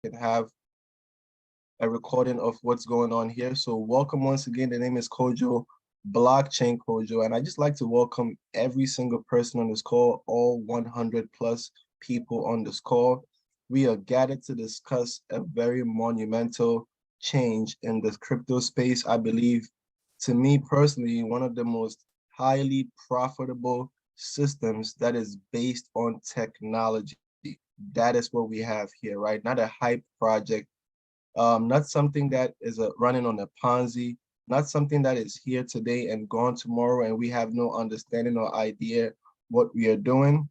can have a recording of what's going on here. So welcome once again. The name is Kojo, Blockchain Kojo, and I just like to welcome every single person on this call, all 100 plus people on this call. We are gathered to discuss a very monumental change in the crypto space. I believe, to me personally, one of the most highly profitable systems that is based on technology. That is what we have here, right? Not a hype project, not something that is running on a Ponzi, not something that is here today and gone tomorrow, and we have no understanding or idea what we are doing,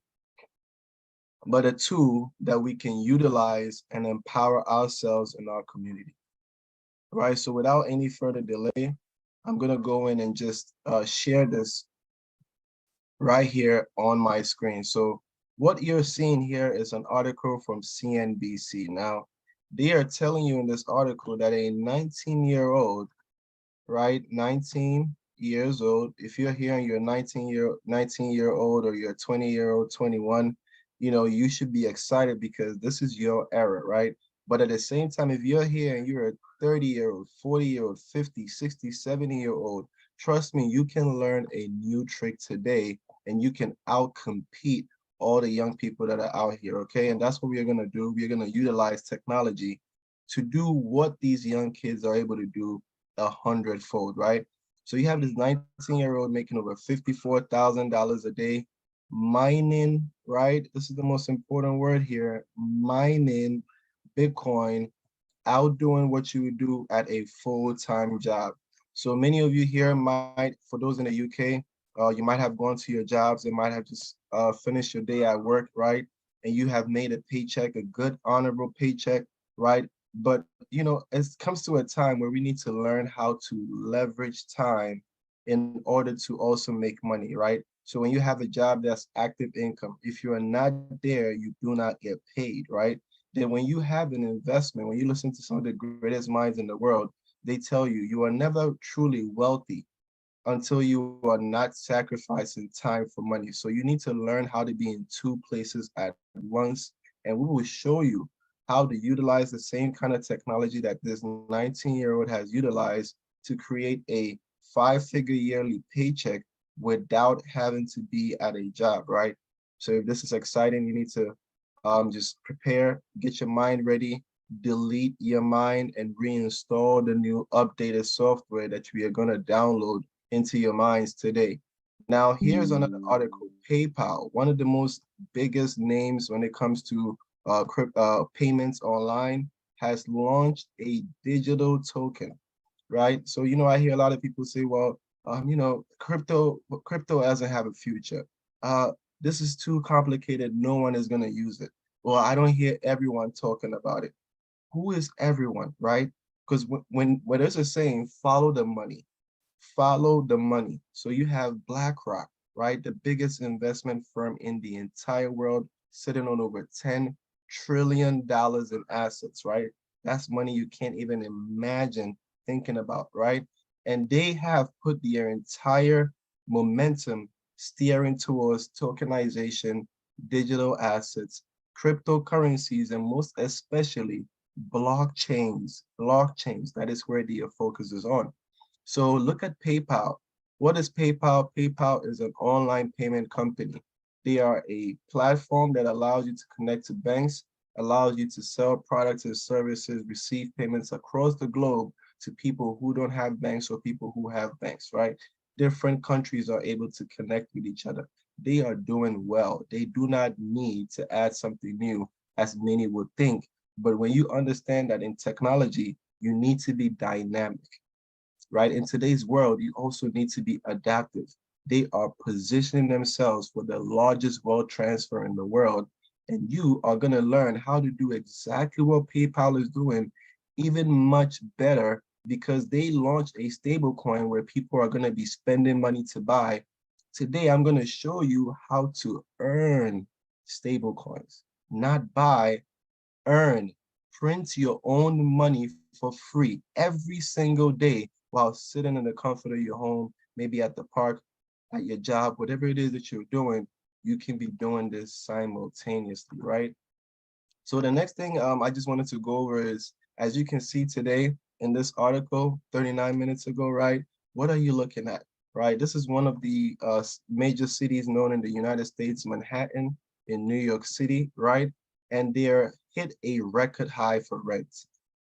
but a tool that we can utilize and empower ourselves in our community, right? So without any further delay, I'm gonna go in and just share this right here on my screen. So what you're seeing here is an article from CNBC. Now, they are telling you in this article that a 19-year-old, right, 19 years old, if you're here and you're 19-year-old or you're 20-year-old, 21, you know, you should be excited because this is your era, right? But at the same time, if you're here and you're a 30-year-old, 40-year-old, 50, 60, 70-year-old, trust me, you can learn a new trick today and you can outcompete all the young people that are out here, okay? And that's what we're gonna do. We're gonna utilize technology to do what these young kids are able to do 100-fold, right? So you have this 19-year-old making over $54,000 a day, mining, right? This is the most important word here, mining Bitcoin, outdoing what you would do at a full-time job. So many of you here might, for those in the UK, you might have gone to your jobs and might have just finished your day at work, right? And you have made a paycheck, a good, honorable paycheck, right? But, you know, it comes to a time where we need to learn how to leverage time in order to also make money, right? So when you have a job that's active income, if you are not there, you do not get paid, right? Then when you have an investment, when you listen to some of the greatest minds in the world, they tell you you are never truly wealthy until you are not sacrificing time for money. So you need to learn how to be in two places at once. And we will show you how to utilize the same kind of technology that this 19-year-old has utilized to create a 5-figure yearly paycheck without having to be at a job, right? So if this is exciting, you need to just prepare, get your mind ready, delete your mind, and reinstall the new updated software that we are going to download into your minds today. Now, here's another article. PayPal, one of the most biggest names when it comes to payments online, has launched a digital token, right? So, you know, I hear a lot of people say, well, you know, crypto doesn't have a future. This is too complicated. No one is going to use it. Well, I don't hear everyone talking about it. Who is everyone, right? Because when there's a saying, follow the money, follow the money. So you have BlackRock, right? The biggest investment firm in the entire world, sitting on over $10 trillion in assets, right? That's money you can't even imagine thinking about, right? And they have put their entire momentum steering towards tokenization, digital assets, cryptocurrencies, and most especially blockchains. That is where the focus is on. So look at PayPal. What is PayPal? PayPal is an online payment company. They are a platform that allows you to connect to banks, allows you to sell products and services, receive payments across the globe to people who don't have banks or people who have banks, right? Different countries are able to connect with each other. They are doing well. They do not need to add something new, as many would think. But when you understand that in technology, you need to be dynamic, right? In today's world, you also need to be adaptive. They are positioning themselves for the largest wealth transfer in the world. And you are going to learn how to do exactly what PayPal is doing, even much better, because they launched a stable coin where people are going to be spending money to buy. Today, I'm going to show you how to earn stable coins, not buy, earn. Print your own money for free every single day while sitting in the comfort of your home, maybe at the park, at your job, whatever it is that you're doing, you can be doing this simultaneously, right? So the next thing I just wanted to go over is, as you can see today in this article, 39 minutes ago, right? What are you looking at, right? This is one of the major cities known in the United States, Manhattan, in New York City, right? And they're hit a record high for rents.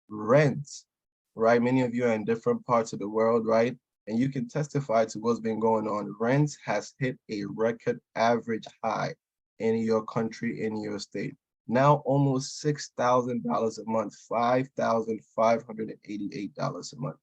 Rents, right? Many of you are in different parts of the world, right? And you can testify to what's been going on. Rents has hit a record average high in your country, in your state. Now almost $6,000 a month, $5,588 a month.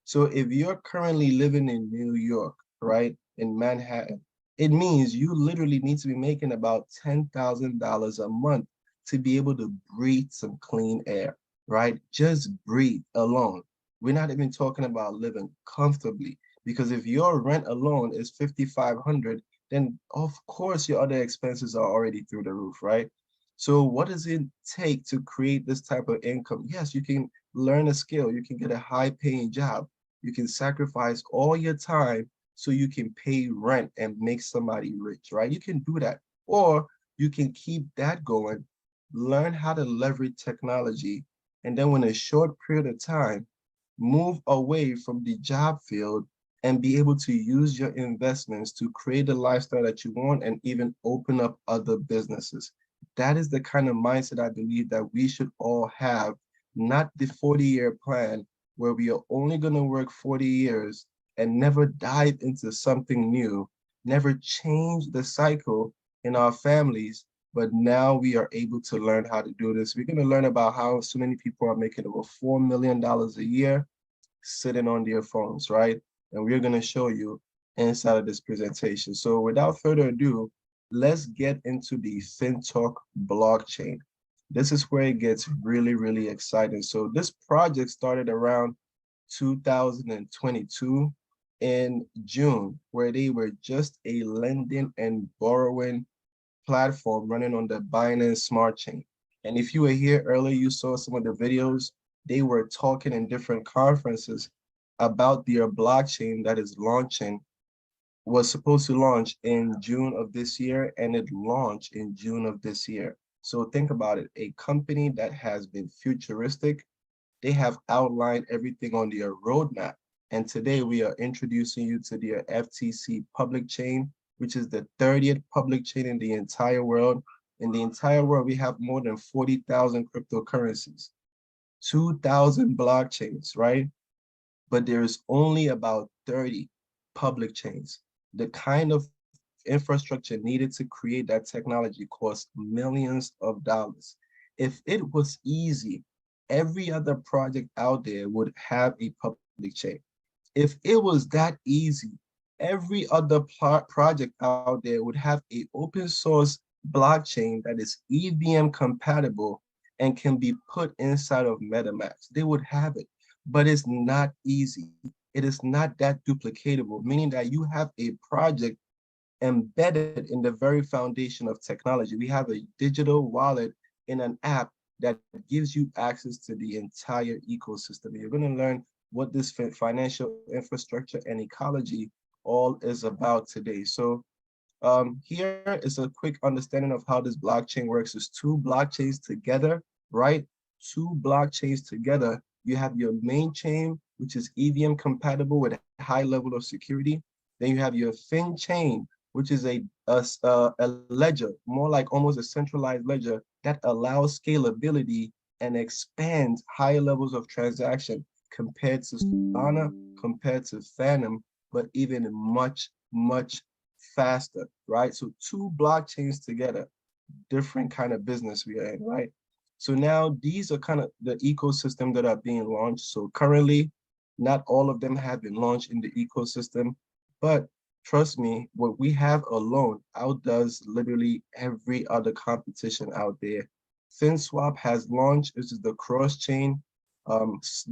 So if you're currently living in New York, right, in Manhattan, it means you literally need to be making about $10,000 a month to be able to breathe some clean air, right? Just breathe alone. We're not even talking about living comfortably, because if your rent alone is 5,500, then of course your other expenses are already through the roof, right? So what does it take to create this type of income? Yes, you can learn a skill, you can get a high paying job, you can sacrifice all your time so you can pay rent and make somebody rich, right? You can do that. Or you can keep that going, learn how to leverage technology, and then in a short period of time, move away from the job field and be able to use your investments to create the lifestyle that you want and even open up other businesses. That is the kind of mindset I believe that we should all have, not the 40-year plan where we are only going to work 40 years and never dive into something new, never change the cycle in our families. But now we are able to learn how to do this. We're going to learn about how so many people are making over $4 million a year sitting on their phones, right? And we're going to show you inside of this presentation. So without further ado, let's get into the FinTocH blockchain. This is where it gets really, really exciting. So this project started around 2022 in June, where they were just a lending and borrowing platform running on the Binance Smart Chain. And if you were here earlier, you saw some of the videos. They were talking in different conferences about their blockchain that is launching, was supposed to launch in June of this year, and it launched in June of this year. So think about it, a company that has been futuristic, they have outlined everything on their roadmap. And today we are introducing you to their FTC public chain, which is the 30th public chain in the entire world. In the entire world, we have more than 40,000 cryptocurrencies, 2,000 blockchains, right? But there's only about 30 public chains. The kind of infrastructure needed to create that technology costs millions of dollars. If it was easy, every other project out there would have a public chain. If it was that easy, every other project out there would have a open source blockchain that is EVM compatible and can be put inside of MetaMask. They would have it, but it's not easy. It is not that duplicatable, meaning that you have a project embedded in the very foundation of technology. We have a digital wallet in an app that gives you access to the entire ecosystem. You're going to learn what this financial infrastructure and ecology all is about today. So here is a quick understanding of how this blockchain works. Is two blockchains together, right? Two blockchains together. You have your main chain, which is EVM compatible with a high level of security. Then you have your fin chain, which is a ledger, more like almost a centralized ledger that allows scalability and expands higher levels of transaction compared to Solana, compared to Phantom, but even much, much faster, right? So two blockchains together, different kind of business we are in, right? So now these are kind of the ecosystem that are being launched. So currently, not all of them have been launched in the ecosystem, but trust me, what we have alone outdoes literally every other competition out there. FinSwap has launched, this is the cross-chain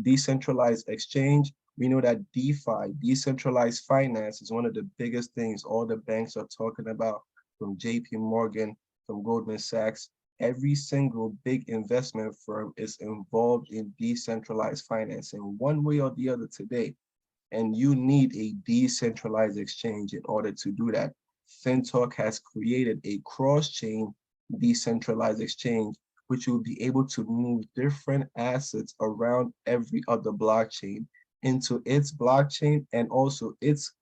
decentralized exchange. We know that DeFi, decentralized finance, is one of the biggest things all the banks are talking about, from JP Morgan, from Goldman Sachs. Every single big investment firm is involved in decentralized finance in one way or the other today. And you need a decentralized exchange in order to do that. FinTocH has created a cross-chain decentralized exchange which will be able to move different assets around every other blockchain into its blockchain and also its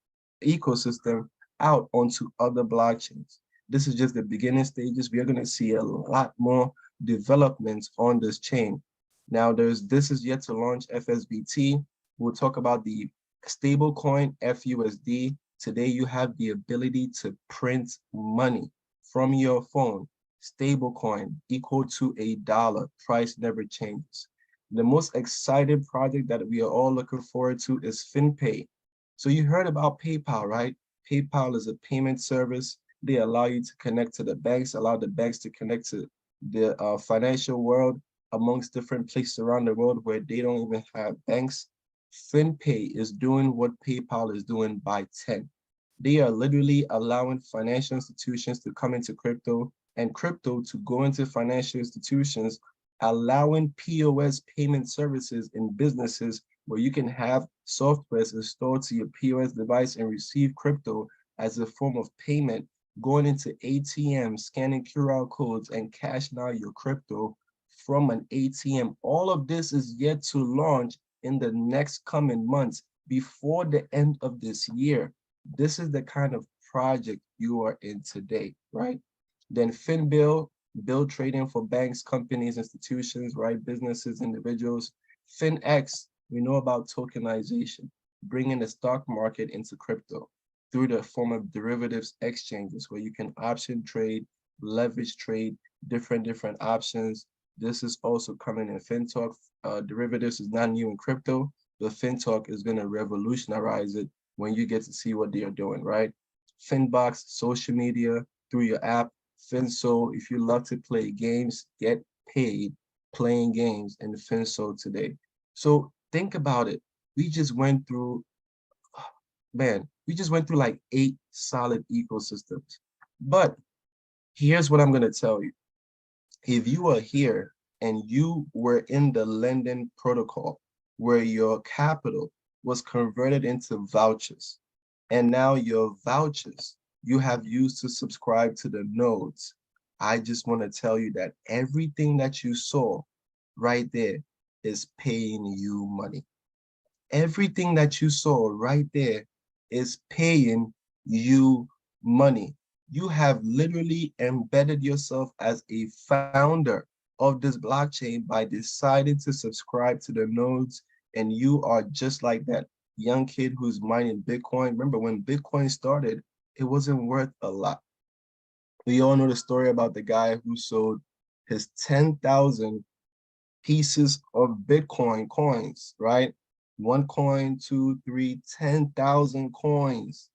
ecosystem out onto other blockchains. This is just the beginning stages. We are going to see a lot more developments on this chain. Now, this is yet to launch FSBT. We'll talk about the stablecoin FUSD. Today, you have the ability to print money from your phone. Stablecoin equal to $1. Price never changes. The most exciting project that we are all looking forward to is FinPay. So you heard about PayPal, right? PayPal is a payment service. They allow you to connect to the banks, allow the banks to connect to the financial world amongst different places around the world where they don't even have banks. FinPay is doing what PayPal is doing by 10. They are literally allowing financial institutions to come into crypto and crypto to go into financial institutions, allowing POS payment services in businesses where you can have softwares installed to your POS device and receive crypto as a form of payment, going into ATM, scanning QR codes and cashing out your crypto from an ATM. All of this is yet to launch in the next coming months before the end of this year. This is the kind of project you are in today, right? Then FinBill, bill trading for banks, companies, institutions, right? Businesses, individuals. FinX, we know about tokenization, bringing the stock market into crypto through the form of derivatives exchanges where you can option trade, leverage trade, different options. This is also coming in FinTocH. Derivatives is not new in crypto, but FinTocH is going to revolutionize it when you get to see what they are doing, right? Finbox, social media, through your app. Finso, if you love to play games, get paid playing games in Finso today. So think about it. We just went through, we just went through like 8 solid ecosystems. But here's what I'm going to tell you. If you are here and you were in the lending protocol where your capital was converted into vouchers, and now your vouchers you have used to subscribe to the nodes, I just want to tell you that everything that you saw right there is paying you money. Everything that you saw right there is paying you money. You have literally embedded yourself as a founder of this blockchain by deciding to subscribe to the nodes, and you are just like that young kid who's mining Bitcoin. Remember, when Bitcoin started, it wasn't worth a lot. We all know the story about the guy who sold his 10,000 pieces of Bitcoin coins, right? One coin, two, three, 10,000 coins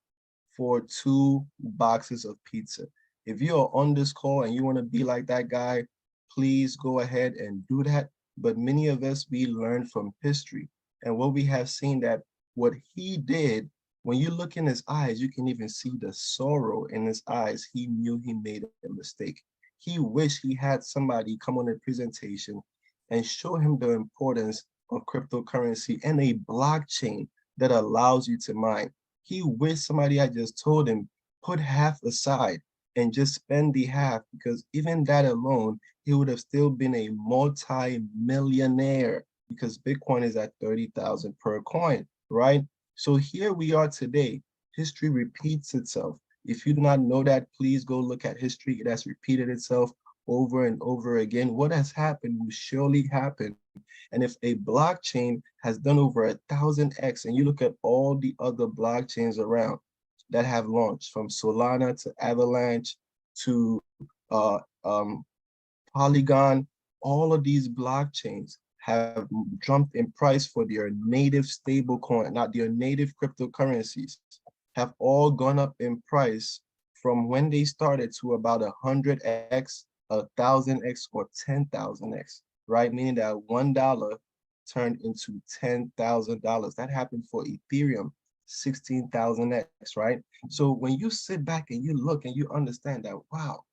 for 2 boxes of pizza. If you are on this call and you want to be like that guy, please go ahead and do that. But many of us, we learn from history. And what we have seen that what he did, when you look in his eyes, you can even see the sorrow in his eyes. He knew he made a mistake. He wished he had somebody come on a presentation and show him the importance of cryptocurrency and a blockchain that allows you to mine. He wished somebody had just told him, put half aside and just spend the half, because even that alone, he would have still been a multi-millionaire because Bitcoin is at 30,000 per coin, right? So here we are today. History repeats itself. If you do not know that, please go look at history. It has repeated itself over and over again. What has happened will surely happen. And if a blockchain has done over 1,000x, and you look at all the other blockchains around that have launched, from Solana to Avalanche to Polygon, all of these blockchains have jumped in price for their native stable coin, not their native cryptocurrencies, have all gone up in price from when they started to about 100x, 1,000x, or 10,000x, right? Meaning that $1 turned into $10,000. That happened for Ethereum, 16,000x, right? So when you sit back and you look and you understand that, wow,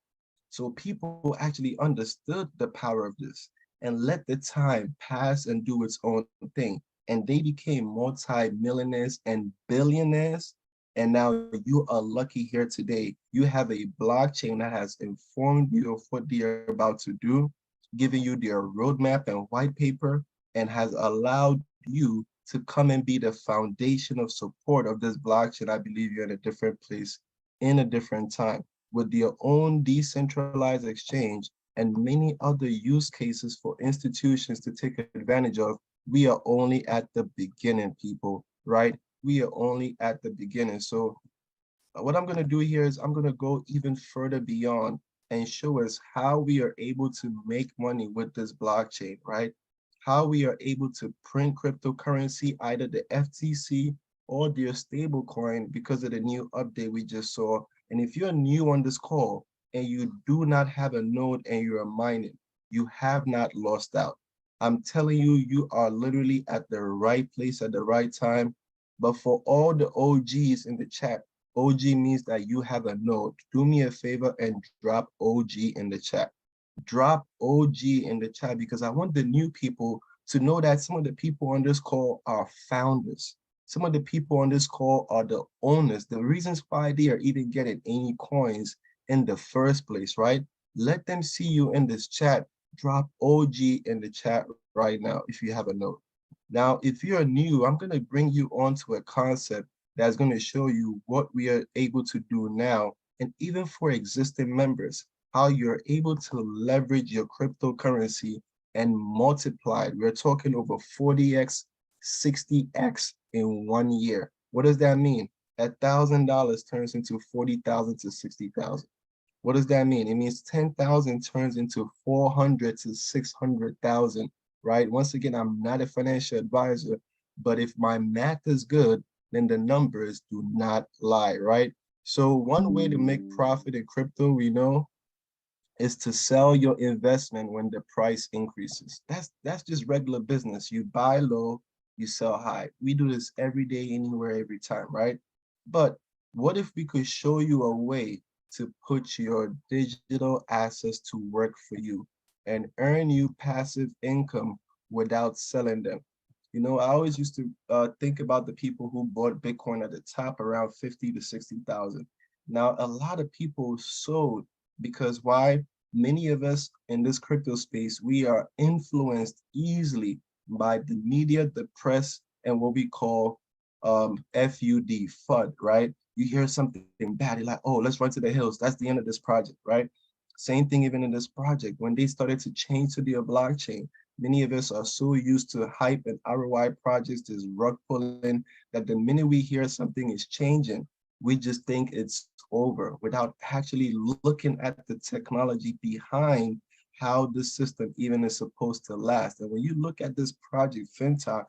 so people actually understood the power of this and let the time pass and do its own thing. And they became multi-millionaires and billionaires. And now you are lucky here today. You have a blockchain that has informed you of what they're about to do. giving you their roadmap and white paper, and has allowed you to come and be the foundation of support of this blockchain. I believe you're in a different place, in a different time, with your own decentralized exchange and many other use cases for institutions to take advantage of. We are only at the beginning, people, right? We are only at the beginning. So what I'm going to do here is I'm going to go even further beyond and show us how we are able to make money with this blockchain, right? How we are able to print cryptocurrency, either the FTC or their stable coin, because of the new update we just saw. And if you're new on this call and you do not have a node and you're mining, you have not lost out. I'm telling you, you are literally at the right place at the right time. But for all the OGs in the chat, OG means that you have a node. Do me a favor and drop OG in the chat. Drop OG in the chat, because I want the new people to know that some of the people on this call are founders. Some of the people on this call are the owners, the reasons why they are even getting any coins in the first place, right? Let them see you in this chat. Drop OG in the chat right now if you have a node. Now, if you're new, I'm going to bring you onto a concept that's going to show you what we are able to do now, and even for existing members, how you're able to leverage your cryptocurrency and multiply it. We're talking over 40x, 60x in 1 year. What does that mean? $1,000 turns into 40,000 to 60,000. What does that mean? It means 10,000 turns into 400 to 600,000, right? Once again, I'm not a financial advisor, but if my math is good, then the numbers do not lie, right? So one way to make profit in crypto, we know, is to sell your investment when the price increases. That's just regular business. You buy low, you sell high. We do this every day, anywhere, every time, right? But what if we could show you a way to put your digital assets to work for you and earn you passive income without selling them? You know, I always used to think about the people who bought Bitcoin at the top around 50 to 60,000. Now, a lot of people sold, because why? Many of us in this crypto space, we are influenced easily by the media, the press, and what we call FUD, right? You hear something bad, you're like, oh, let's run to the hills. That's the end of this project, right? Same thing even in this project. When they started to change to their blockchain, many of us are so used to hype and ROI projects, this rug pulling, that the minute we hear something is changing, we just think it's over without actually looking at the technology behind how the system even is supposed to last. And when you look at this project, FinTocH,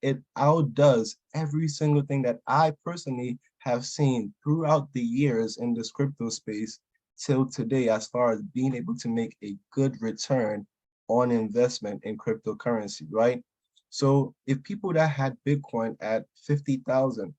it outdoes every single thing that I personally have seen throughout the years in this crypto space till today, as far as being able to make a good return on investment in cryptocurrency, right? So if people that had Bitcoin at 50,000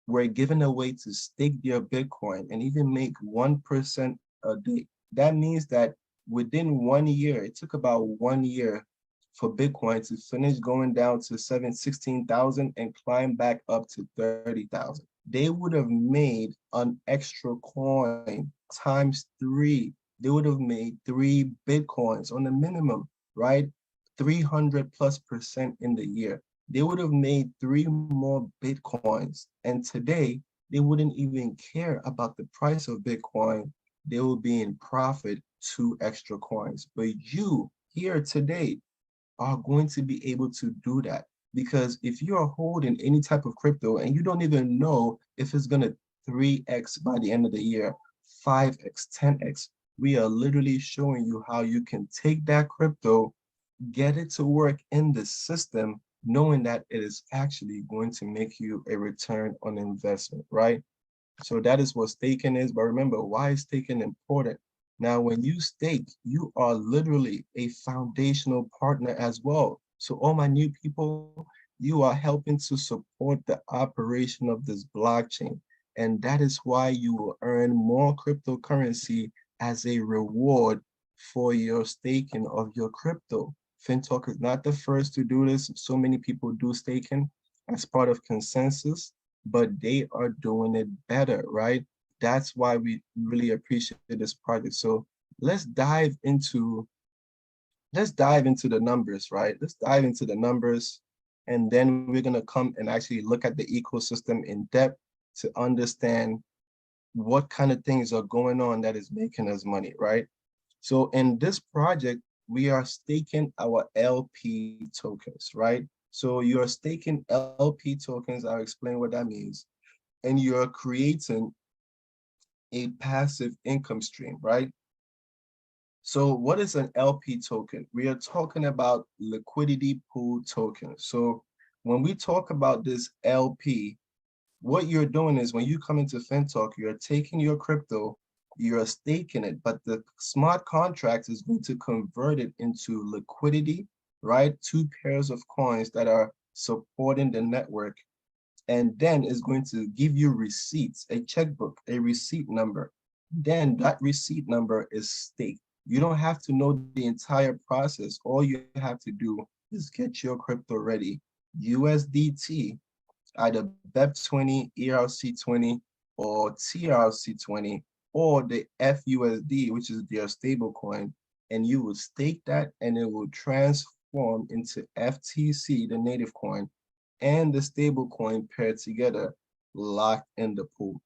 were given a way to stake their Bitcoin and even make 1% a day, that means that within 1 year, it took about 1 year for Bitcoin to finish going down to 16,000 and climb back up to 30,000. They would have made an extra coin times three. They would have made 3 Bitcoins on the minimum, right? 300+% in the year. They would have made 3 more Bitcoins. And today, they wouldn't even care about the price of Bitcoin. They will be in profit 2 extra coins. But you here today are going to be able to do that. Because if you are holding any type of crypto and you don't even know if it's going to 3x by the end of the year, 5x, 10x, we are literally showing you how you can take that crypto, get it to work in the system, knowing that it is actually going to make you a return on investment, right? So that is what staking is. But remember, why is staking important? Now, when you stake, you are literally a foundational partner as well. So all my new people, you are helping to support the operation of this blockchain. And that is why you will earn more cryptocurrency as a reward for your staking of your crypto. FinTocH is not the first to do this. So many people do staking as part of consensus, but they are doing it better, right? That's why we really appreciate this project. So let's dive into let's dive into the numbers, right? Let's dive into the numbers, and then we're gonna come and actually look at the ecosystem in depth to understand what kind of things are going on that is making us money, right? So in this project, we are staking our LP tokens, right? So you're staking LP tokens. I'll explain what that means. And you're creating a passive income stream, right? So what is an LP token? We are talking about liquidity pool tokens. So when we talk about this LP, what you're doing is when you come into FinTocH, you're taking your crypto, you're staking it, but the smart contract is going to convert it into liquidity, right? Two pairs of coins that are supporting the network, and then it's going to give you receipts, a checkbook, a receipt number. Then that receipt number is staked. You don't have to know the entire process. All you have to do is get your crypto ready. USDT, either BEP20, ERC20, or TRC20, or the FUSD, which is their stable coin, and you will stake that and it will transform into FTC, the native coin, and the stable coin paired together, locked in the pool.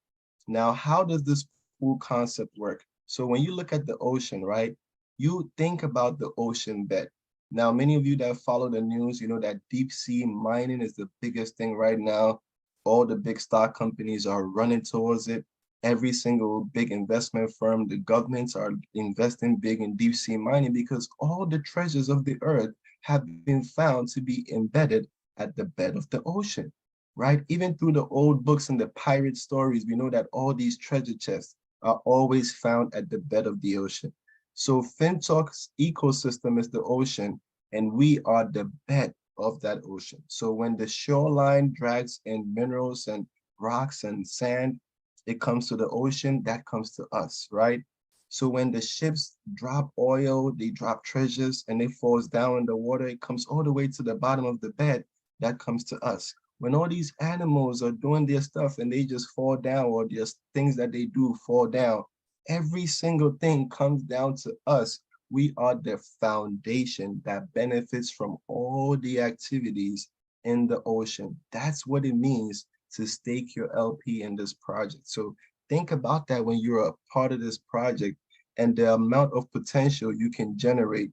Now, how does this pool concept work? So when you look at the ocean, right, you think about the ocean bed. Now, many of you that follow the news, you know that deep sea mining is the biggest thing right now. All the big stock companies are running towards it. Every single big investment firm, the governments are investing big in deep sea mining because all the treasures of the earth have been found to be embedded at the bed of the ocean, right? Even through the old books and the pirate stories, we know that all these treasure chests are always found at the bed of the ocean. So FinToch's ecosystem is the ocean, and we are the bed of that ocean. So when the shoreline drags in minerals and rocks and sand, it comes to the ocean, that comes to us, right? So when the ships drop oil, they drop treasures, and it falls down in the water, it comes all the way to the bottom of the bed, that comes to us. When all these animals are doing their stuff and they just fall down, or just things that they do fall down, every single thing comes down to us. We are the foundation that benefits from all the activities in the ocean. That's what it means to stake your LP in this project. So think about that when you're a part of this project and the amount of potential you can generate.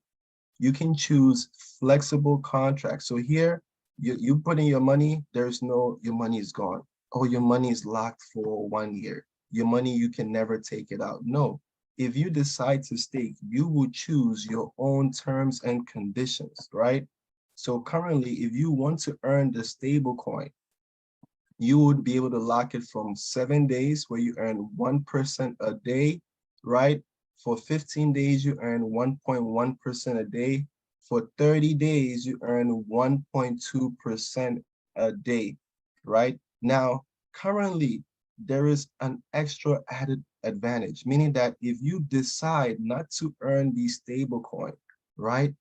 You can choose flexible contracts. So here, you put in your money, there's no, your money is gone. Oh, your money is locked for 1 year. Your money, you can never take it out. No, if you decide to stake, you will choose your own terms and conditions, right? So currently, if you want to earn the stable coin, you would be able to lock it from 7 days where you earn 1% a day, right? For 15 days, you earn 1.1% a day. For 30 days, you earn 1.2% a day, right? Now, currently, there is an extra added advantage, meaning that if you decide not to earn the stable coin, right?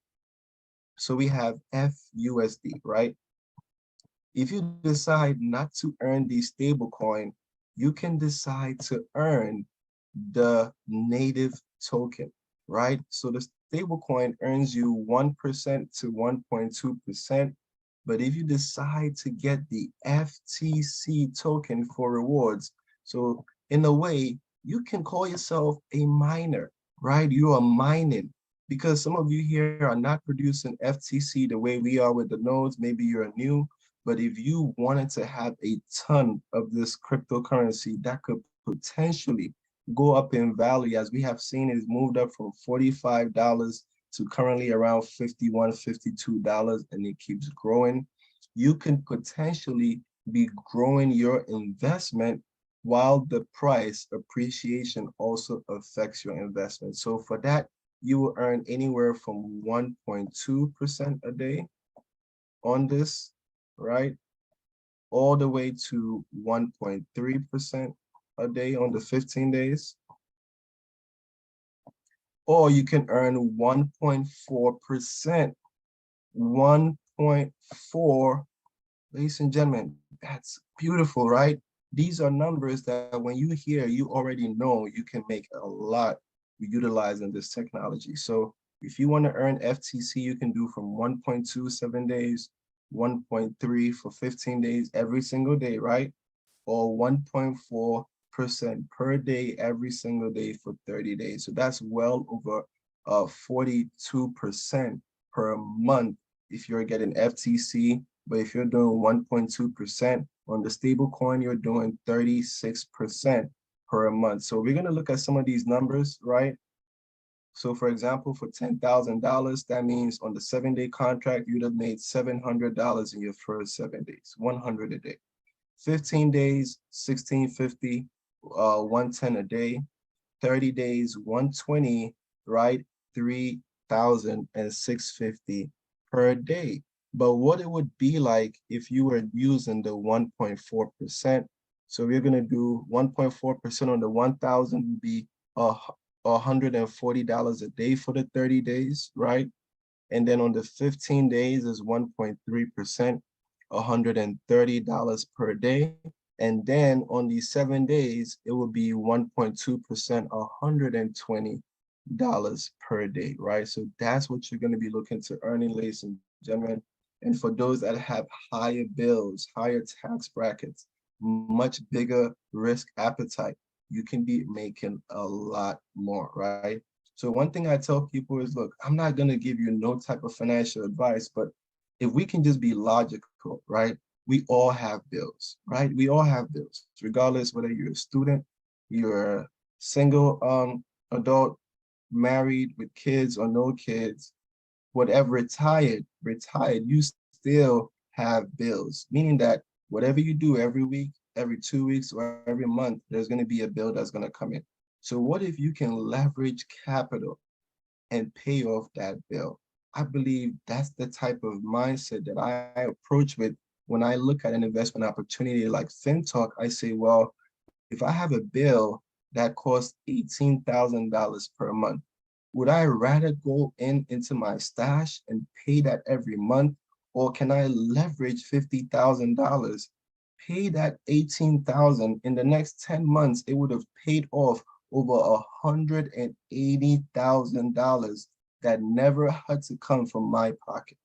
So we have FUSD, right? If you decide not to earn the stable coin, you can decide to earn the native token, right? So the stable coin earns you 1% to 1.2%. But if you decide to get the FTC token for rewards, so in a way, you can call yourself a miner, right? You are mining, because some of you here are not producing FTC the way we are with the nodes. Maybe you're new, but if you wanted to have a ton of this cryptocurrency that could potentially go up in value, as we have seen, it's moved up from $45 to currently around $51, $52, and it keeps growing. You can potentially be growing your investment while the price appreciation also affects your investment. So for that, you will earn anywhere from 1.2% a day on this, right? All the way to 1.3% a day on the 15 days. Or you can earn 1.4%. 1.4, ladies and gentlemen, that's beautiful, right? These are numbers that when you hear, you already know you can make a lot utilizing this technology. So If you want to earn FTC, you can do from 1.27 days, 1.3 for 15 days every single day, right? Or 1.4% per day every single day for 30 days. So that's well over 42% per month if you're getting FTC. But if you're doing 1.2% on the stable coin, you're doing 36% per month. So we're going to look at some of these numbers, right? So for example, for $10,000, that means on the 7-day contract, you'd have made $700 in your first 7 days, 100 a day. 15 days, 1650, 110 a day. 30 days, 120, right? 3,650 per day. But what it would be like if you were using the 1.4%. So we're gonna do 1.4% on the 1,000 would be $140 a day for the 30 days, right? And then on the 15 days is 1.3%, $130 per day. And then on the 7 days, it will be 1.2%, $120 per day, right? So that's what you're going to be looking to earning, ladies and gentlemen. And for those that have higher bills, higher tax brackets, much bigger risk appetite, you can be making a lot more, right? So one thing I tell people is, look, I'm not going to give you no type of financial advice, but if we can just be logical, right? We all have bills, right? We all have bills, regardless whether you're a student, you're a single adult, married with kids or no kids, whatever, retired, you still have bills, meaning that whatever you do every week, every 2 weeks, or every month, there's going to be a bill that's going to come in. So what if you can leverage capital and pay off that bill? I believe that's the type of mindset that I approach with when I look at an investment opportunity like FinTocH. I say, well, if I have a bill that costs $18,000 per month, would I rather go into my stash and pay that every month? Or can I leverage $50,000, pay that $18,000 in the next 10 months, it would have paid off over $180,000 that never had to come from my pocket.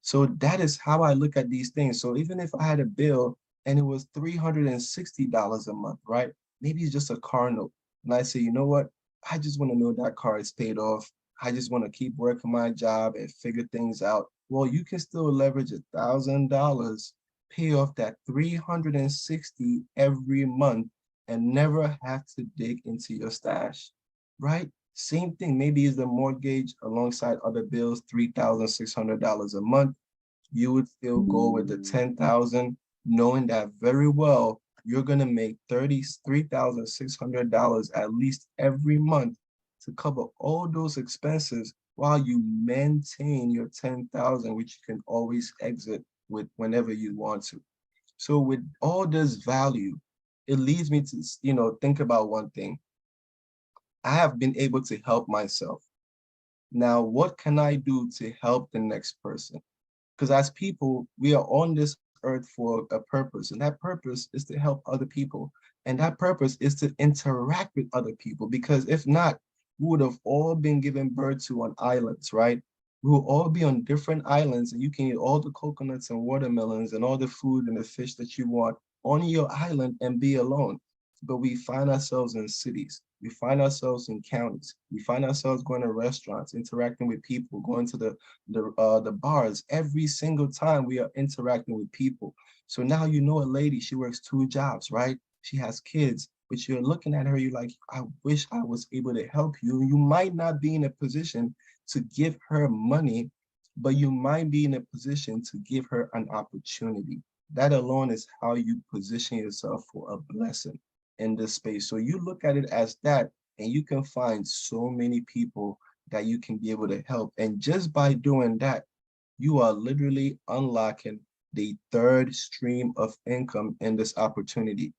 So that is how I look at these things. So even if I had a bill and it was $360 a month, right? Maybe it's just a car note. And I say, you know what? I just want to know that car is paid off. I just want to keep working my job and figure things out. Well, you can still leverage $1,000, pay off that 360 every month, and never have to dig into your stash, right? Same thing, maybe is the mortgage alongside other bills, $3,600 a month. You would still go with the 10,000, knowing that very well you're gonna make $33,600 at least every month to cover all those expenses while you maintain your 10,000, which you can always exit with whenever you want to. So with all this value, it leads me to, think about one thing. I have been able to help myself. Now, what can I do to help the next person? Because as people, we are on this earth for a purpose, and that purpose is to help other people. And that purpose is to interact with other people, because if not, we would have all been given birth to on islands, right? We will all be on different islands, and you can eat all the coconuts and watermelons and all the food and the fish that you want on your island and be alone. But we find ourselves in cities. We find ourselves in counties. We find ourselves going to restaurants, interacting with people, going to the bars. Every single time we are interacting with people. So now you know a lady, she works 2 jobs, right? She has kids, but you're looking at her, you're like, I wish I was able to help you. You might not be in a position to give her money, but you might be in a position to give her an opportunity. That alone is how you position yourself for a blessing in this space. So you look at it as that, and you can find so many people that you can be able to help. And just by doing that, you are literally unlocking the 3rd stream of income in this opportunity.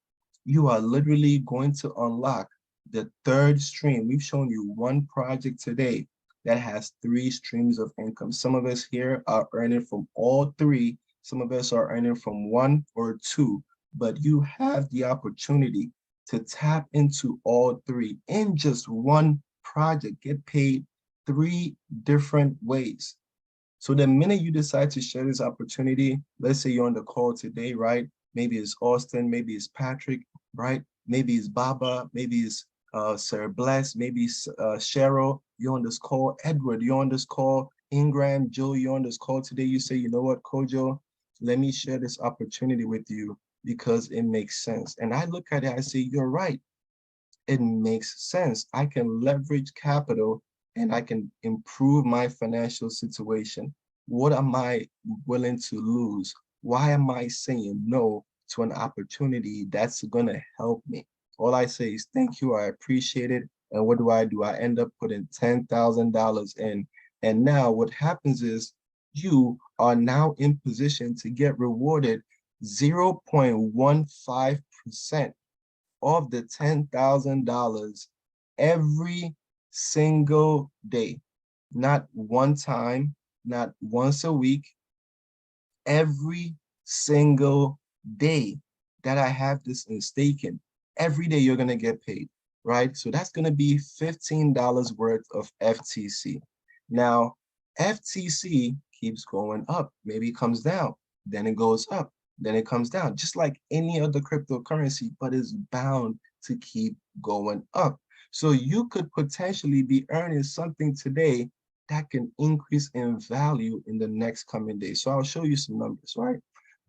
You are literally going to unlock the 3rd stream. We've shown you one project today that has 3 streams of income. Some of us here are earning from all 3. Some of us are earning from 1 or 2, but you have the opportunity to tap into all 3 in just one project. Get paid 3 different ways. So the minute you decide to share this opportunity, let's say you're on the call today, right? Maybe it's Austin, maybe it's Patrick, right? Maybe it's Baba, maybe it's Sir Bless, maybe it's Cheryl, you're on this call. Edward, you're on this call. Ingram, Joe, you're on this call today. You say, you know what, Kojo, let me share this opportunity with you because it makes sense. And I look at it, I say, you're right. It makes sense. I can leverage capital and I can improve my financial situation. What am I willing to lose? Why am I saying no to an opportunity that's going to help me? All I say is thank you. I appreciate it. And what do? I end up putting $10,000 in. And now what happens is you are now in position to get rewarded 0.15% of the $10,000 every single day, not one time, not once a week, every single day that I have this in staking. Every day you're gonna get paid, right? So that's gonna be $15 worth of FTC. Now, FTC keeps going up. Maybe it comes down, then it goes up, then it comes down, just like any other cryptocurrency, but it's bound to keep going up. So you could potentially be earning something today that can increase in value in the next coming days. So I'll show you some numbers, right?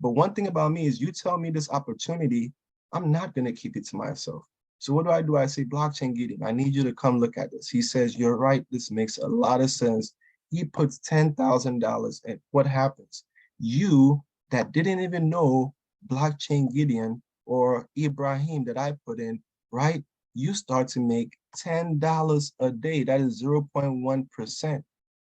But one thing about me is you tell me this opportunity, I'm not going to keep it to myself. So what do? I say, Blockchain Gideon, I need you to come look at this. He says, you're right. This makes a lot of sense. He puts $10,000 in. What happens? You that didn't even know Blockchain Gideon or Ibrahim that I put in, right? You start to make $10 a day. That is 0.1%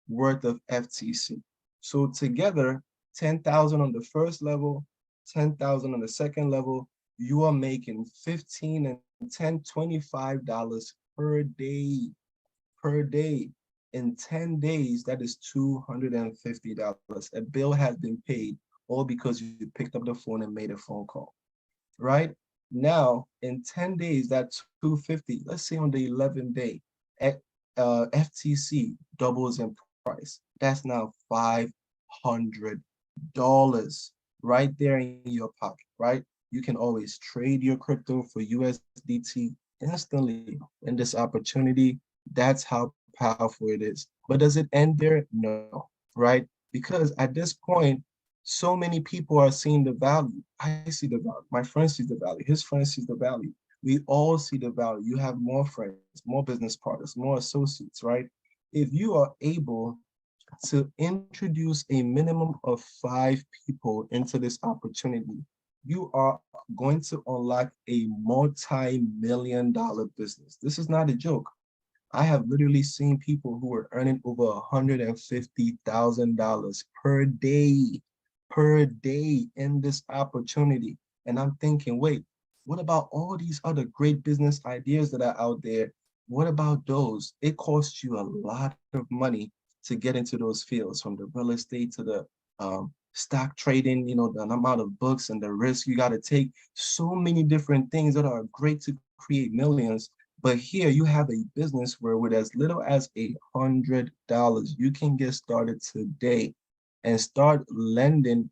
worth of FTC. So together, 10,000 on the first level, 10,000 on the second level, you are making 15 and 10, $25 per day. In 10 days, that is $250. A bill has been paid, all because you picked up the phone and made a phone call, right? Now, in 10 days, that's 250. Let's say on the 11th day, FTC doubles in price. That's now $500 right there in your pocket, right? You can always trade your crypto for USDT instantly in this opportunity. That's how powerful it is. But does it end there? No, right? Because at this point, so many people are seeing the value. I see the value. My friend sees the value. His friend sees the value. We all see the value. You have more friends, more business partners, more associates, right? If you are able to introduce a minimum of 5 people into this opportunity, you are going to unlock a multi-million-dollar business. This is not a joke. I have literally seen people who are earning over $150,000 per day in this opportunity. And I'm thinking, wait, what about all these other great business ideas that are out there? What about those? It costs you a lot of money to get into those fields, from the real estate to the stock trading, you know, the amount of books and the risk you got to take. So many different things that are great to create millions. But here you have a business where with as little as $100, you can get started today and start lending,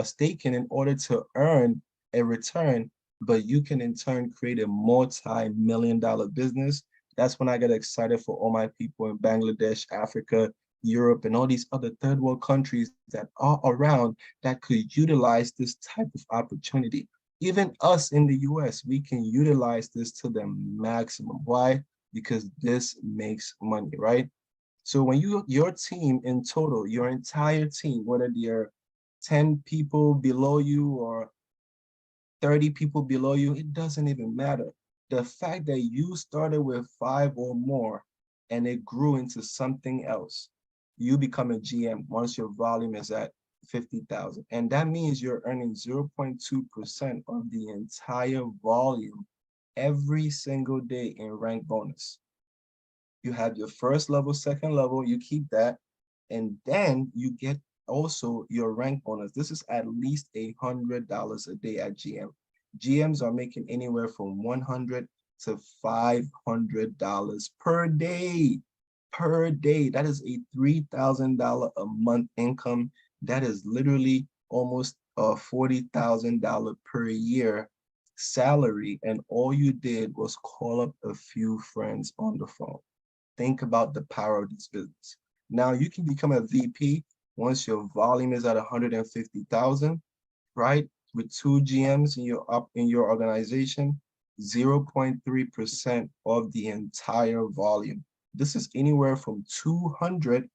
staking in order to earn a return, but you can in turn create a multi-million-dollar business. That's when I get excited for all my people in Bangladesh, Africa, Europe, and all these other third world countries that are around that could utilize this type of opportunity. Even us in the US, we can utilize this to the maximum. Why? Because this makes money, right? So when your team in total, your entire team, whether they're 10 people below you or 30 people below you, it doesn't even matter. The fact that you started with 5 or more and it grew into something else, you become a GM once your volume is at 50,000. And that means you're earning 0.2% of the entire volume every single day in rank bonus. You have your first level, second level, you keep that, and then you get also your rank bonus. This is at least $100 a day at GM. GMs are making anywhere from $100 to $500 per day. per day. That is a $3,000 a month income. That is literally almost a $40,000 per year salary. And all you did was call up a few friends on the phone. Think about the power of this business. Now you can become a VP once your volume is at 150,000, right? With two GMs in your organization, 0.3% of the entire volume. This is anywhere from 200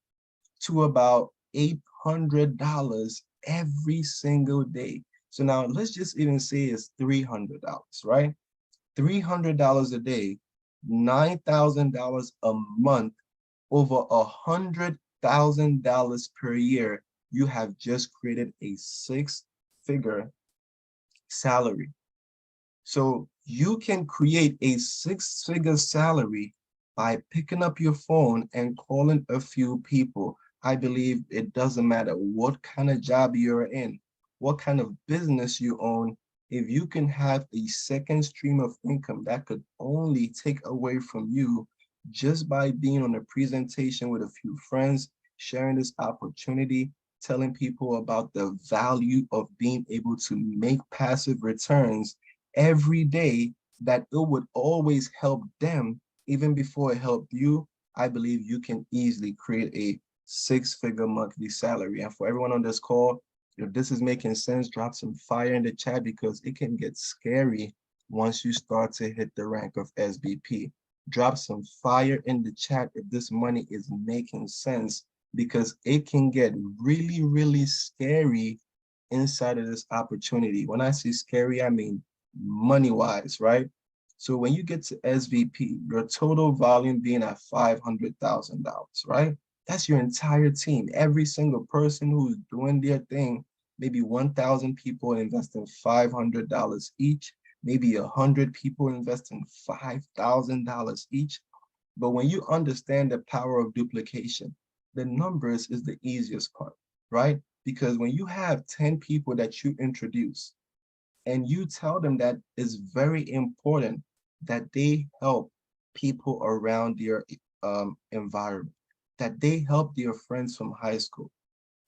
to about $800 every single day. So now let's just even say it's $300, right? $300 a day, $9,000 a month, over $100,000 per year. You have just created a six-figure salary. So you can create a six-figure salary by picking up your phone and calling a few people. I believe it doesn't matter what kind of job you're in, what kind of business you own. If you can have a second stream of income that could only take away from you just by being on a presentation with a few friends, sharing this opportunity, telling people about the value of being able to make passive returns every day, that it would always help them even before it helped you. I believe you can easily create a six-figure monthly salary. And for everyone on this call, if this is making sense, drop some fire in the chat, because it can get scary once you start to hit the rank of SVP. Drop some fire in the chat if this money is making sense, because it can get really, really scary inside of this opportunity. When I say scary, I mean money-wise, right? So when you get to SVP, your total volume being at $500,000, right? That's your entire team. Every single person who's doing their thing, maybe 1,000 people investing $500 each, maybe 100 people investing $5,000 each. But when you understand the power of duplication, the numbers is the easiest part, right? Because when you have 10 people that you introduce and you tell them that it's very important that they help people around their environment, that they help their friends from high school,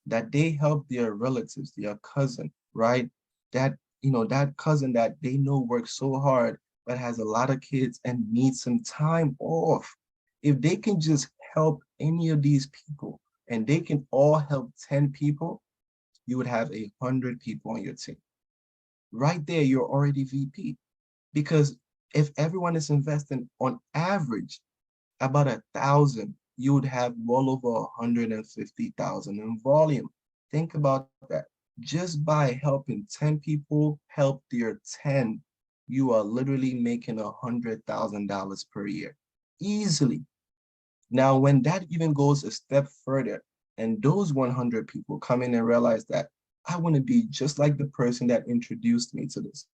that they help their relatives, their cousin, right? That, that cousin that they know works so hard, but has a lot of kids and needs some time off. If they can just help any of these people and they can all help 10 people, you would have 100 people on your team. Right there, you're already VP. Because if everyone is investing on average about 1,000, you would have well over 150,000 in volume. Think about that. Just by helping 10 people help their 10, you are literally making $100,000 per year, easily. Now, when that even goes a step further, and those 100 people come in and realize that I want to be just like the person that introduced me to this.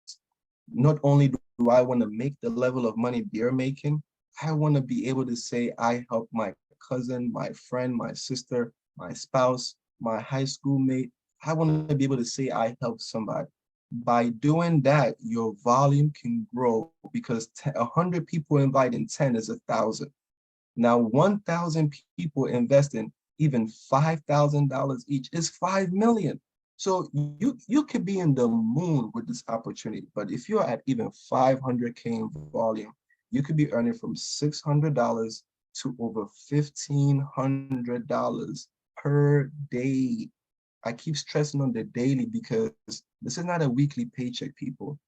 Not only do I want to make the level of money they're making, I want to be able to say I help my cousin, my friend, my sister, my spouse, my high school mate. I want to be able to say I help somebody. By doing that, your volume can grow, because 100 people inviting 10 is 1,000. Now, 1,000 people investing even $5,000 each is 5 million. So you could be in the moon with this opportunity. But if you're at even 500K in volume, you could be earning from $600 to over $1,500 per day. I keep stressing on the daily, because this is not a weekly paycheck, people.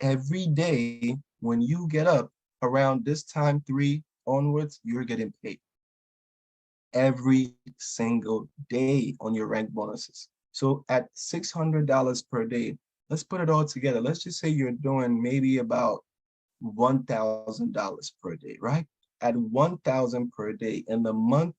Every day when you get up around this time, 3 onwards, you're getting paid every single day on your rank bonuses. So at $600 per day, let's put it all together. Let's just say you're doing maybe about $1,000 per day, right? At 1,000 per day in the month,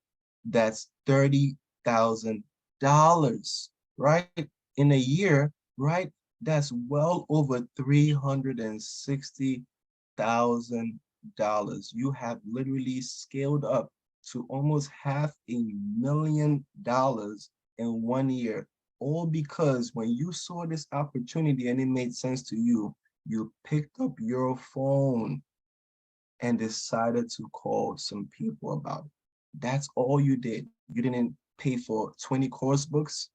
that's $30,000, right? In a year, right? That's well over $360,000. You have literally scaled up to almost $500,000 in 1 year, all because when you saw this opportunity and it made sense to you, you picked up your phone and decided to call some people about it. That's all you did. You didn't pay for 20 course books.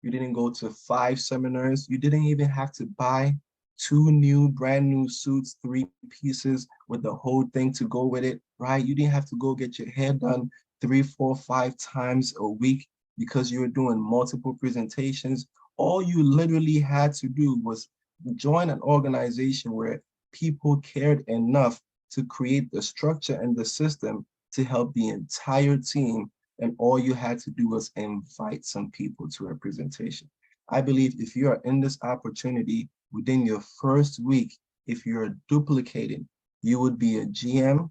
You didn't go to 5 seminars. You didn't even have to buy two new, brand new suits, 3 pieces with the whole thing to go with it, right? You didn't have to go get your hair done 3, 4, 5 times a week because you were doing multiple presentations. All you literally had to do was join an organization where people cared enough to create the structure and the system to help the entire team, and all you had to do was invite some people to a presentation. I believe if you are in this opportunity within your first week, if you're duplicating, you would be a GM.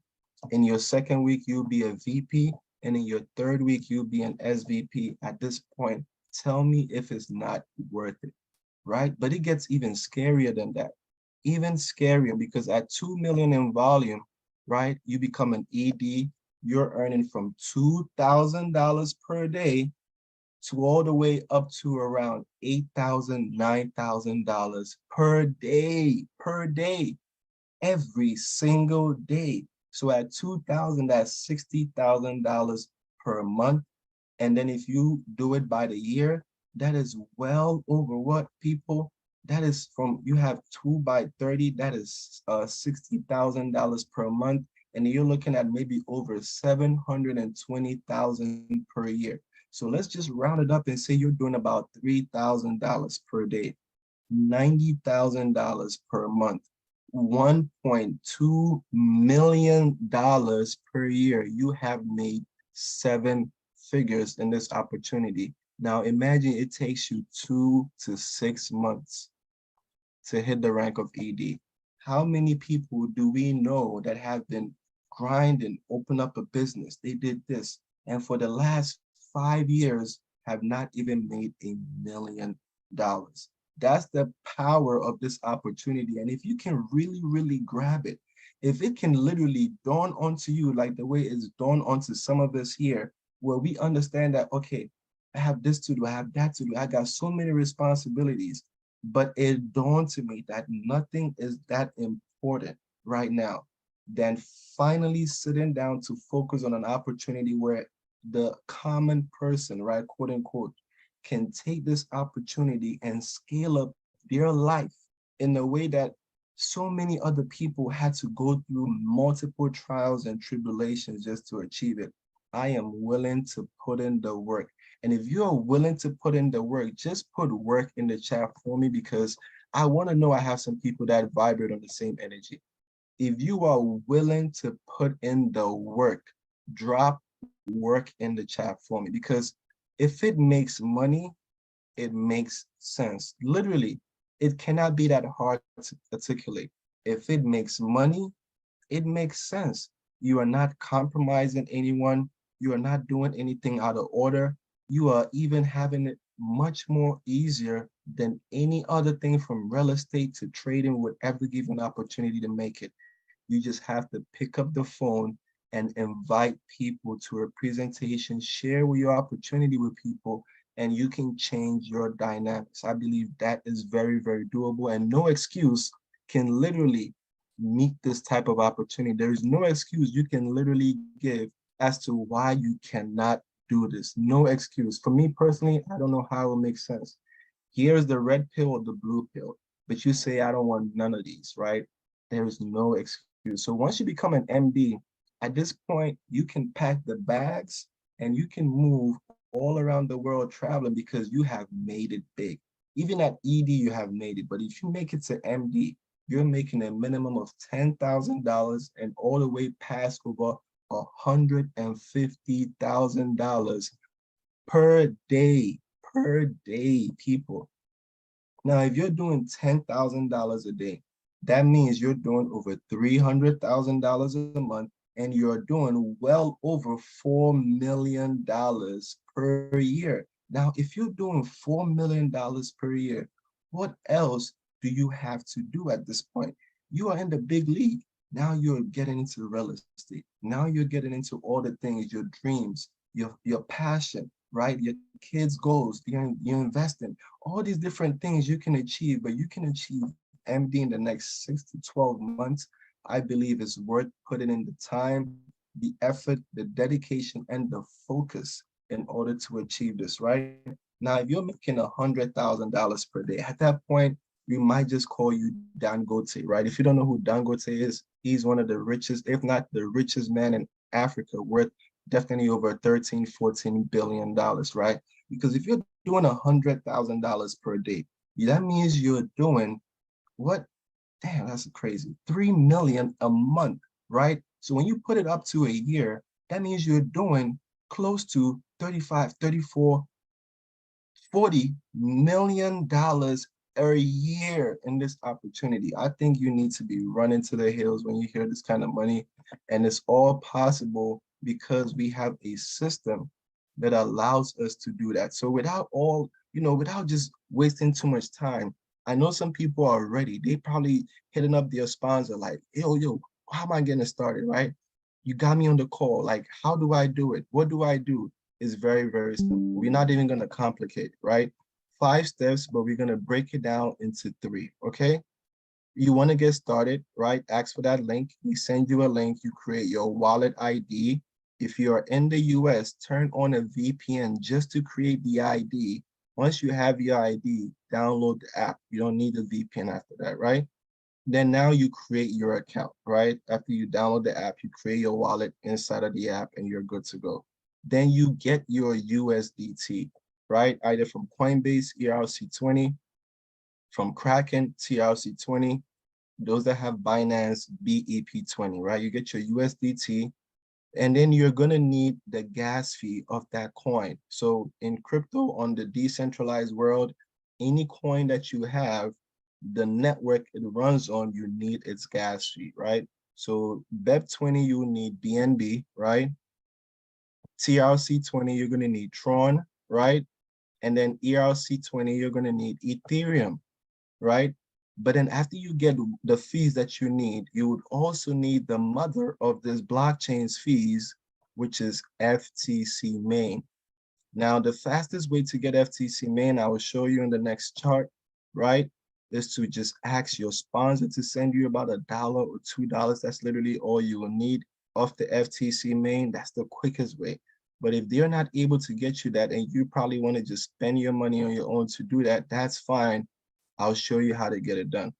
In your second week, you'll be a VP. And in your third week, you'll be an SVP. At this point, tell me if it's not worth it, right? But it gets even scarier than that. Even scarier, because at 2 million in volume, right, you become an ED, you're earning from $2,000 per day to all the way up to around $8,000, $9,000 per day, every single day. So at 2,000, that's $60,000 per month. And then if you do it by the year, that is well over what, people? That is from, you have 2 by 30, that is $60,000 per month. And you're looking at maybe over 720,000 per year. So let's just round it up and say you're doing about $3,000 per day, $90,000 per month, $1.2 million per year. You have made 7 figures in this opportunity. Now imagine it takes you 2 to 6 months to hit the rank of ED. How many people do we know that have been grinding, open up a business? They did this, and for the last 5 years have not even made $1 million. That's the power of this opportunity. And if you can really, really grab it, if it can literally dawn onto you like the way it's dawned onto some of us here, where we understand that, okay, I have this to do, I have that to do, I got so many responsibilities, but it dawned to me that nothing is that important right now than finally sitting down to focus on an opportunity where the common person, right, quote unquote, can take this opportunity and scale up their life in a way that so many other people had to go through multiple trials and tribulations just to achieve it. I am willing to put in the work. And if you are willing to put in the work, just put work in the chat for me, because I want to know I have some people that vibrate on the same energy. If you are willing to put in the work, drop work in the chat for me, because if it makes money, it makes sense. Literally, it cannot be that hard to articulate. If it makes money, it makes sense. You are not compromising anyone. You are not doing anything out of order. You are even having it much more easier than any other thing, from real estate to trading, whatever given opportunity to make it. You just have to pick up the phone and invite people to a presentation, share your opportunity with people, and you can change your dynamics. I believe that is very, very doable, and no excuse can literally meet this type of opportunity. There is no excuse you can literally give as to why you cannot do this. No excuse. For me personally, I don't know how it will make sense. Here's the red pill or the blue pill, but you say, I don't want none of these, right? There is no excuse. So once you become an MD, at this point, you can pack the bags and you can move all around the world traveling, because you have made it big. Even at ED, you have made it. But if you make it to MD, you're making a minimum of $10,000 and all the way past over $150,000 per day, people. Now, if you're doing $10,000 a day, that means you're doing over $300,000 a month, and you're doing well over $4 million per year. Now, if you're doing $4 million per year, what else do you have to do at this point? You are in the big league. Now you're getting into real estate. Now you're getting into all the things, your dreams, your passion, right? Your kids' goals, you're investing, all these different things you can achieve, but you can achieve MD in the next 6 to 12 months. I believe it's worth putting in the time, the effort, the dedication, and the focus in order to achieve this, right? Now, if you're making $100,000 per day, at that point, we might just call you Dangote, right? If you don't know who Dangote is, he's one of the richest, if not the richest man in Africa, worth definitely over 13, 14 billion dollars, right? Because if you're doing $100,000 per day, that means you're doing what? Damn, that's crazy. 3 million a month, right? So when you put it up to a year, that means you're doing close to 35, 34, $40 million a year in this opportunity. I think you need to be running to the hills when you hear this kind of money. And it's all possible because we have a system that allows us to do that. So without all, without just wasting too much time, I know some people are ready. They probably hitting up their sponsor like, yo, how am I getting started, right? You got me on the call. Like, how do I do it? What do I do? Is very, very simple. We're not even going to complicate, right? 5 steps, but we're going to break it down into 3, okay? You want to get started, right? Ask for that link. We send you a link. You create your wallet ID. If you're in the US, turn on a VPN just to create the ID. Once you have your ID, download the app. You don't need a VPN after that, right? Then now you create your account, right? After you download the app, you create your wallet inside of the app and you're good to go. Then you get your USDT, right? Either from Coinbase, ERC20, from Kraken, TRC20, those that have Binance, BEP20, right? You get your USDT, and then you're gonna need the gas fee of that coin. So in crypto, on the decentralized world, any coin that you have, the network it runs on, you need its gas fee, right? So BEP20, you need BNB, right? TRC20, you're gonna need Tron, right? And then ERC20, you're gonna need Ethereum, right? But then after you get the fees that you need, you would also need the mother of this blockchain's fees, which is FTC main. Now, the fastest way to get FTC main, I will show you in the next chart, right, is to just ask your sponsor to send you about $1 or $2. That's literally all you will need off the FTC main. That's the quickest way. But if they're not able to get you that and you probably want to just spend your money on your own to do that, that's fine. I'll show you how to get it done.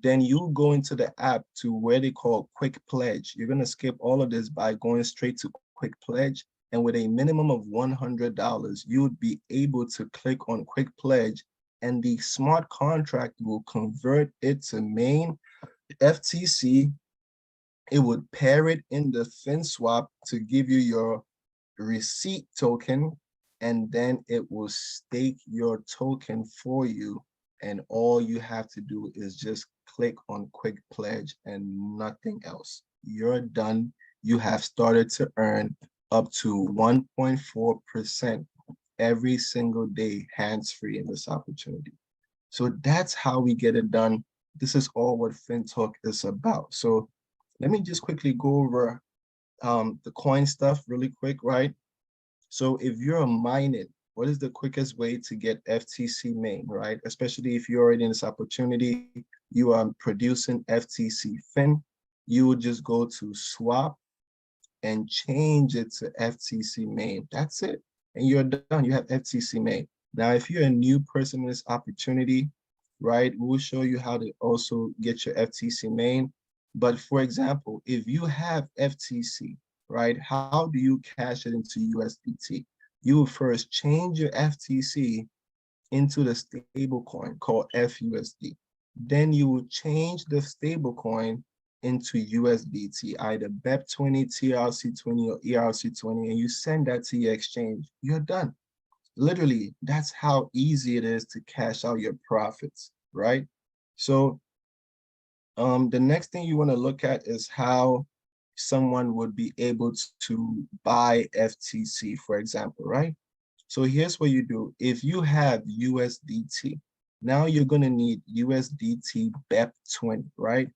Then you go into the app to where they call Quick Pledge. You're going to skip all of this by going straight to Quick Pledge. And with a minimum of $100, you would be able to click on Quick Pledge and the smart contract will convert it to main FTC. It would pair it in the FinSwap to give you your receipt token, and then it will stake your token for you. And all you have to do is just click on Quick Pledge and nothing else. You're done. You have started to earn up to 1.4% every single day, hands-free in this opportunity. So that's how we get it done. This is all what FinTalk is about. So let me just quickly go over the coin stuff really quick, right? So if you're mining, what is the quickest way to get FTC main, right? Especially if you're already in this opportunity, you are producing FTC Fin, you would just go to swap and change it to FTC main. That's it. And you're done. You have FTC main. Now, if you're a new person in this opportunity, right, we'll show you how to also get your FTC main. But for example, if you have FTC, right, how do you cash it into USDT? You will first change your FTC into the stable coin called FUSD. Then you will change the stable coin into USDT, either BEP20, TRC20, or ERC20, and you send that to your exchange. You're done. Literally, that's how easy it is to cash out your profits, right? So the next thing you want to look at is how someone would be able to buy FTC, for example, right? So here's what you do. If you have USDT, now you're going to need USDT BEP20, right?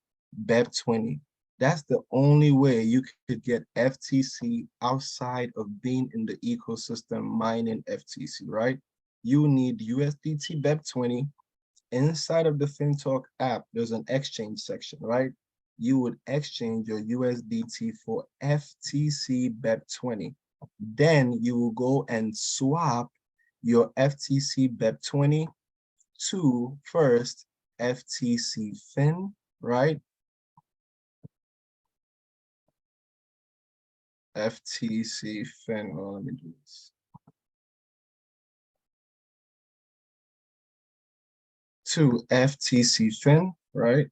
BEP20. That's the only way you could get FTC outside of being in the ecosystem mining FTC, right? You need USDT BEP20. Inside of the FinTalk app, there's an exchange section, right? you would exchange your USDT for FTC BEP20. Then you will go and swap your FTC BEP20 to first FTC Fin, right? FTC Fin, oh, let me do this. To FTC Fin, right?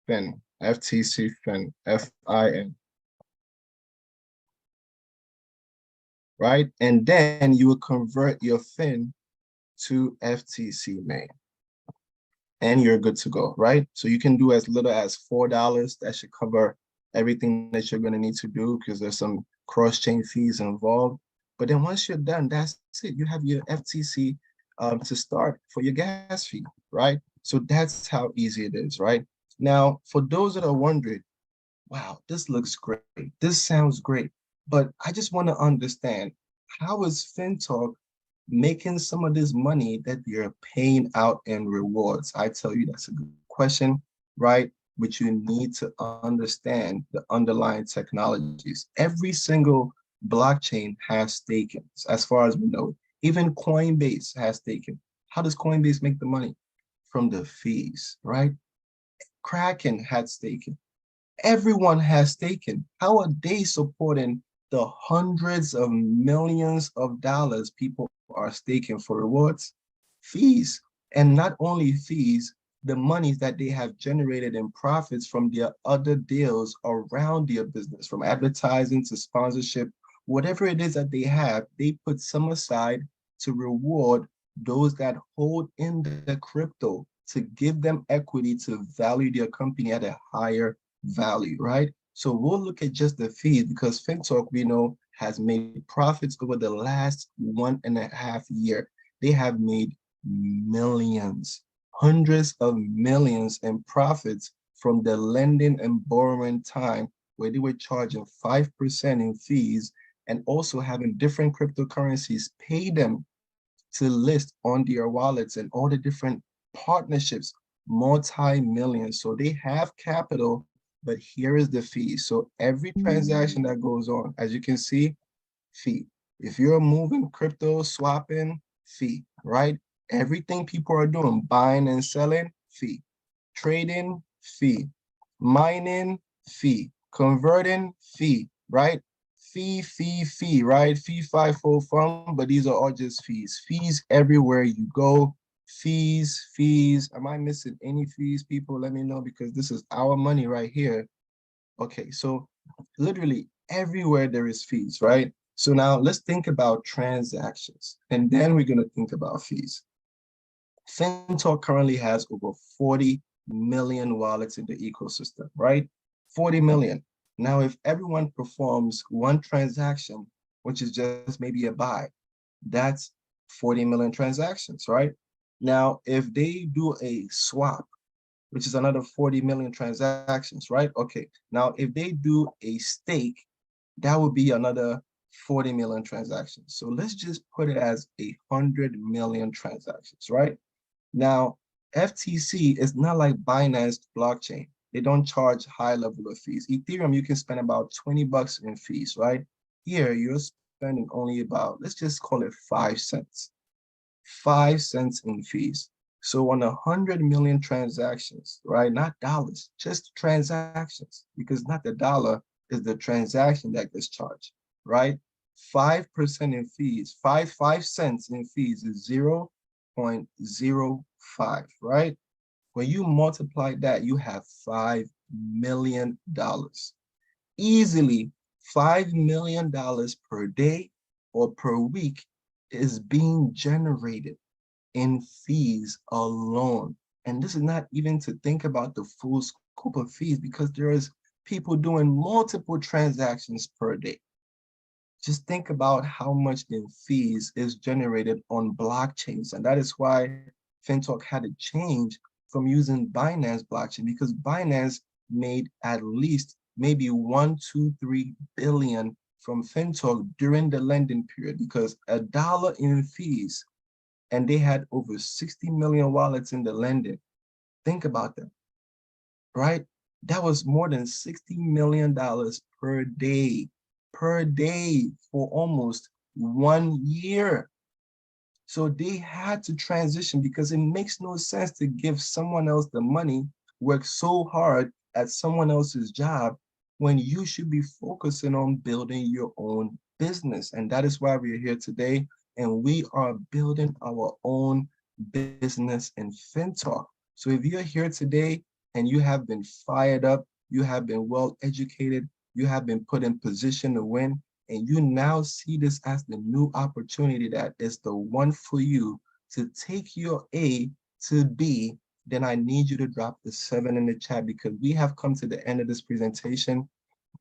Fin, FTC Fin, FIN, right? And then you will convert your Fin to FTC Main, and you're good to go, right? So you can do as little as $4. That should cover everything that you're going to need to do because there's some cross-chain fees involved. But then once you're done, that's it. You have your FTC to start for your gas fee, right? So that's how easy it is, right? Now, for those that are wondering, wow, this looks great. This sounds great. But I just want to understand, how is FinTalk making some of this money that you're paying out in rewards? I tell you, that's a good question, right? But you need to understand the underlying technologies. Every single blockchain has staking, as far as we know. Even Coinbase has staking. How does Coinbase make the money? From the fees, right? Kraken had staking. Everyone has taken. How are they supporting the hundreds of millions of dollars people are staking for rewards? Fees. And not only fees, the monies that they have generated in profits from their other deals around their business, from advertising to sponsorship, whatever it is that they put some aside to reward those that hold in the crypto, to give them equity to value their company at a higher value, right? So we'll look at just the fees because FinTalk, we know, has made profits over the last 1.5 years. They have made millions, hundreds of millions in profits from the lending and borrowing time, where they were charging 5% in fees and also having different cryptocurrencies pay them to list on their wallets and all the different partnerships, multi-millions. So they have capital, but here is the fee. So every transaction that goes on, as you can see, fee. If you're moving crypto, swapping, fee, right? Everything people are doing, buying and selling, fee. Trading, fee. Mining, fee. Converting, fee, right? Fee, right? Fee, FIFO, fun, but these are all just fees. Fees everywhere you go. Fees. Am I missing any fees, people? Let me know, because this is our money right here. Okay, so literally everywhere there is fees, right? So now let's think about transactions, and then we're going to think about fees. FinTalk currently has over 40 million wallets in the ecosystem, right? 40 million. Now, if everyone performs one transaction, which is just maybe a buy, that's 40 million transactions, right? Now, if they do a swap, which is another 40 million transactions, right? Okay, now if they do a stake, that would be another 40 million transactions. So let's just put it as 100 million transactions, right? Now, FTC is not like Binance blockchain. They don't charge high level of fees. Ethereum, you can spend about 20 bucks in fees, right? Here, you're spending only about, let's just call it 5 cents. 5 cents in fees. So on 100 million transactions, right? Not dollars, just transactions, because not the dollar is the transaction that gets charged, right? 5% in fees, five cents in fees is 0.05, right? When you multiply that, you have $5 million. Easily $5 million per day or per week is being generated in fees alone. And this is not even to think about the full scope of fees, because there is people doing multiple transactions per day. Just think about how much in fees is generated on blockchains. And that is why FinTalk had to change from using Binance blockchain, because Binance made at least maybe 1, 2, 3 billion from FinTocH during the lending period because $1 in fees, and they had over 60 million wallets in the lending. Think about that, right? That was more than $60 million per day for almost 1 year. So they had to transition because it makes no sense to give someone else the money, work so hard at someone else's job when you should be focusing on building your own business. And that is why we are here today. And we are building our own business in FinTocH. So if you're here today and you have been fired up, you have been well educated, you have been put in position to win, and you now see this as the new opportunity that is the one for you to take your A to B, then I need you to drop the 7 in the chat because we have come to the end of this presentation,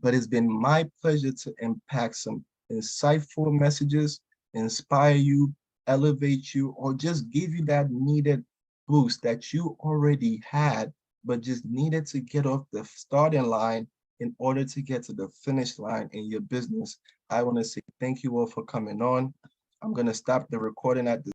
but it's been my pleasure to impact some insightful messages, inspire you, elevate you, or just give you that needed boost that you already had, but just needed to get off the starting line in order to get to the finish line in your business. I want to say thank you all for coming on. I'm going to stop the recording at this